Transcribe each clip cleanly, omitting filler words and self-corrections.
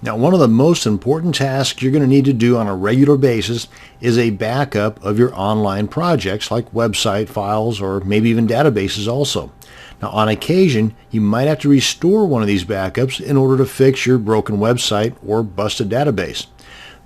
Now, one of the most important tasks you're going to need to do on a regular basis is a backup of your online projects like website files or maybe even databases also. Now, on occasion, you might have to restore one of these backups in order to fix your broken website or busted database.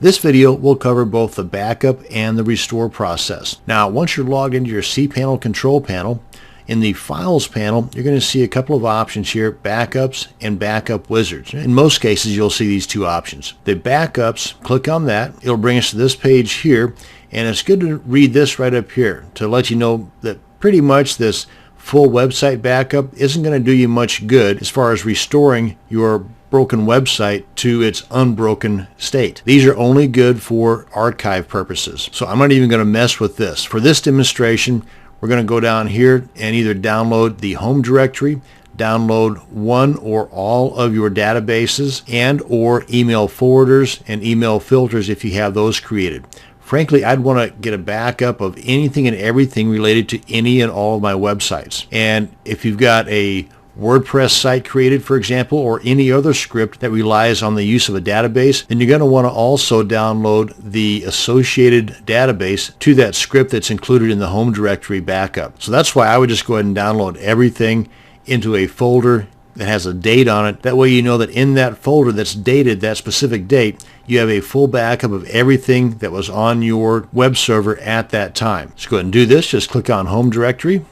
This video will cover both the backup and the restore process. Now, once you're logged into your cPanel control panel, in the Files panel, you're going to see a couple of options here, Backups and Backup Wizards. In most cases, you'll see these two options. The Backups, click on that. It'll bring us to this page here, and it's good to read this right up here to let you know that pretty much this full website backup isn't going to do you much good as far as restoring your broken website to its unbroken state. These are only good for archive purposes. So I'm not even going to mess with this. For this demonstration, we're going to go down here and either download the home directory, download one or all of your databases, and or email forwarders and email filters if you have those created. Frankly, I'd want to get a backup of anything and everything related to any and all of my websites. And if you've got a WordPress site created, for example, or any other script that relies on the use of a database, then you're going to want to also download the associated database to that script that's included in the home directory backup. So that's why I would just go ahead and download everything into a folder that has a date on it. That way you know that in that folder that's dated that specific date, you have a full backup of everything that was on your web server at that time. So go ahead and do this. Just click on home directory.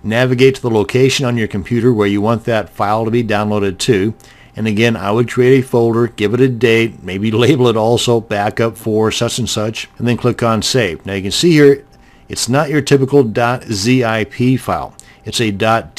Navigate to the location on your computer where you want that file to be downloaded to. And again, I would create a folder, give it a date, maybe label it also backup for such and such, and then click on save. Now you can see here, it's not your typical .zip file. It's a .tar.gz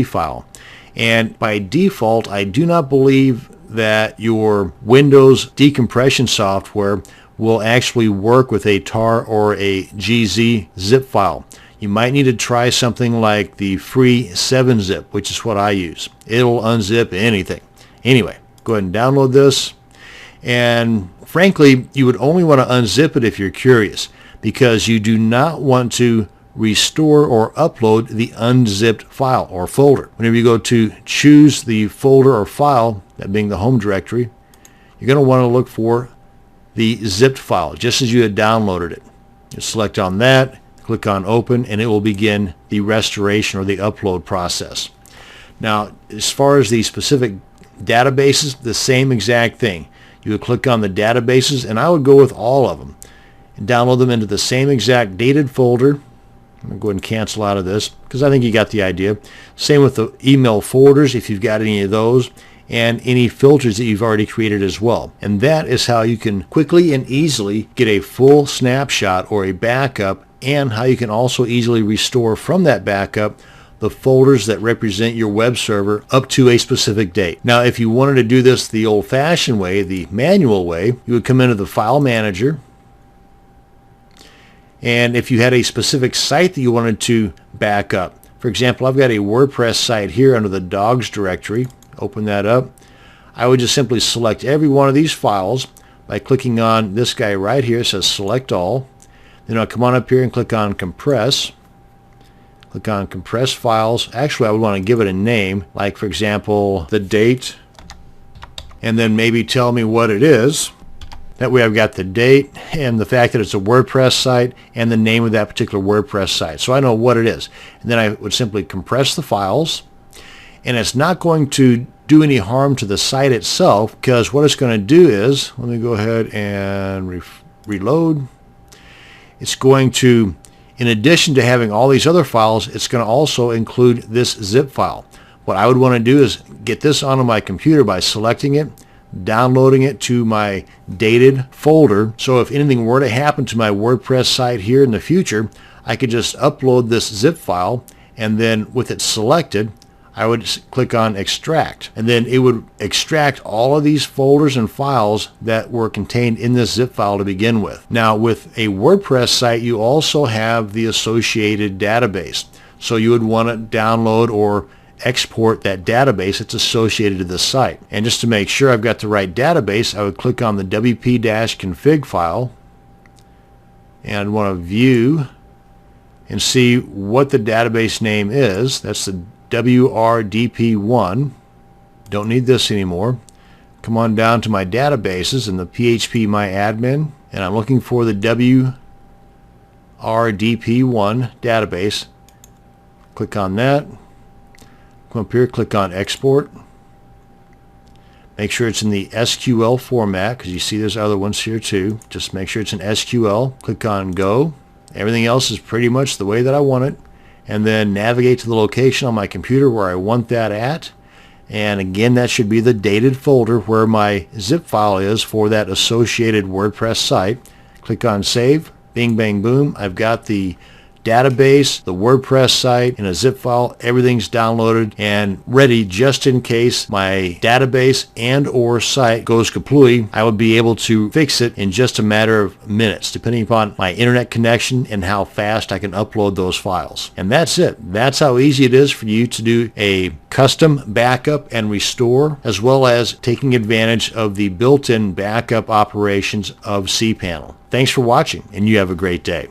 file. And by default, I do not believe that your Windows decompression software will actually work with a tar or a gz zip file. You might need to try something like the free 7-zip, which is what I use. It'll unzip anything. Anyway, go ahead and download this. And frankly, you would only want to unzip it if you're curious, because you do not want to restore or upload the unzipped file or folder. Whenever you go to choose the folder or file, that being the home directory, you're going to want to look for the zipped file, just as you had downloaded it. You select on that, click on open, and it will begin the restoration or the upload process. Now, as far as the specific databases, the same exact thing. You would click on the databases, and I would go with all of them and download them into the same exact dated folder. I'm going to go ahead and cancel out of this because I think you got the idea. Same with the email forwarders if you've got any of those, and any filters that you've already created as well. And that is how you can quickly and easily get a full snapshot or a backup, and how you can also easily restore from that backup the folders that represent your web server up to a specific date. Now, if you wanted to do this the old-fashioned way, the manual way, you would come into the File Manager, and if you had a specific site that you wanted to back up, for example, I've got a WordPress site here under the dogs directory. Open that up. I would just simply select every one of these files by clicking on this guy right here. It says select all. Then I'll come on up here and click on compress. Click on compress files. Actually, I would want to give it a name, like for example, the date, and then maybe tell me what it is. That way I've got the date and the fact that it's a WordPress site and the name of that particular WordPress site. So I know what it is. And then I would simply compress the files. And it's not going to do any harm to the site itself, because what it's going to do is, let me go ahead and reload. It's going to, in addition to having all these other files, it's going to also include this zip file. What I would want to do is get this onto my computer by selecting it, downloading it to my dated folder. So if anything were to happen to my WordPress site here in the future, I could just upload this zip file, and then with it selected, I would just click on extract, and then it would extract all of these folders and files that were contained in this zip file to begin with. Now, with a WordPress site, you also have the associated database. So you would want to download or export that database that's associated to the site. And just to make sure I've got the right database, I would click on the wp-config file, and I'd want to view and see what the database name is. That's the wrdp1.config. Don't need this anymore. Come on down to my databases in the PHP My Admin, and I'm looking for the WRDP1 database. Click on that. Come up here, click on Export. Make sure it's in the SQL format, because you see there's other ones here too. Just make sure it's in SQL. Click on Go. Everything else is pretty much the way that I want it. And then navigate to the location on my computer where I want that at. And again, that should be the dated folder where my zip file is for that associated WordPress site. Click on Save. Bing, bang, boom. I've got the database, the WordPress site in a zip file. Everything's downloaded and ready just in case my database and or site goes kaploy. I would be able to fix it in just a matter of minutes, depending upon my internet connection and how fast I can upload those files. And that's it. That's how easy it is for you to do a custom backup and restore, as well as taking advantage of the built-in backup operations of cPanel. Thanks for watching, and you have a great day.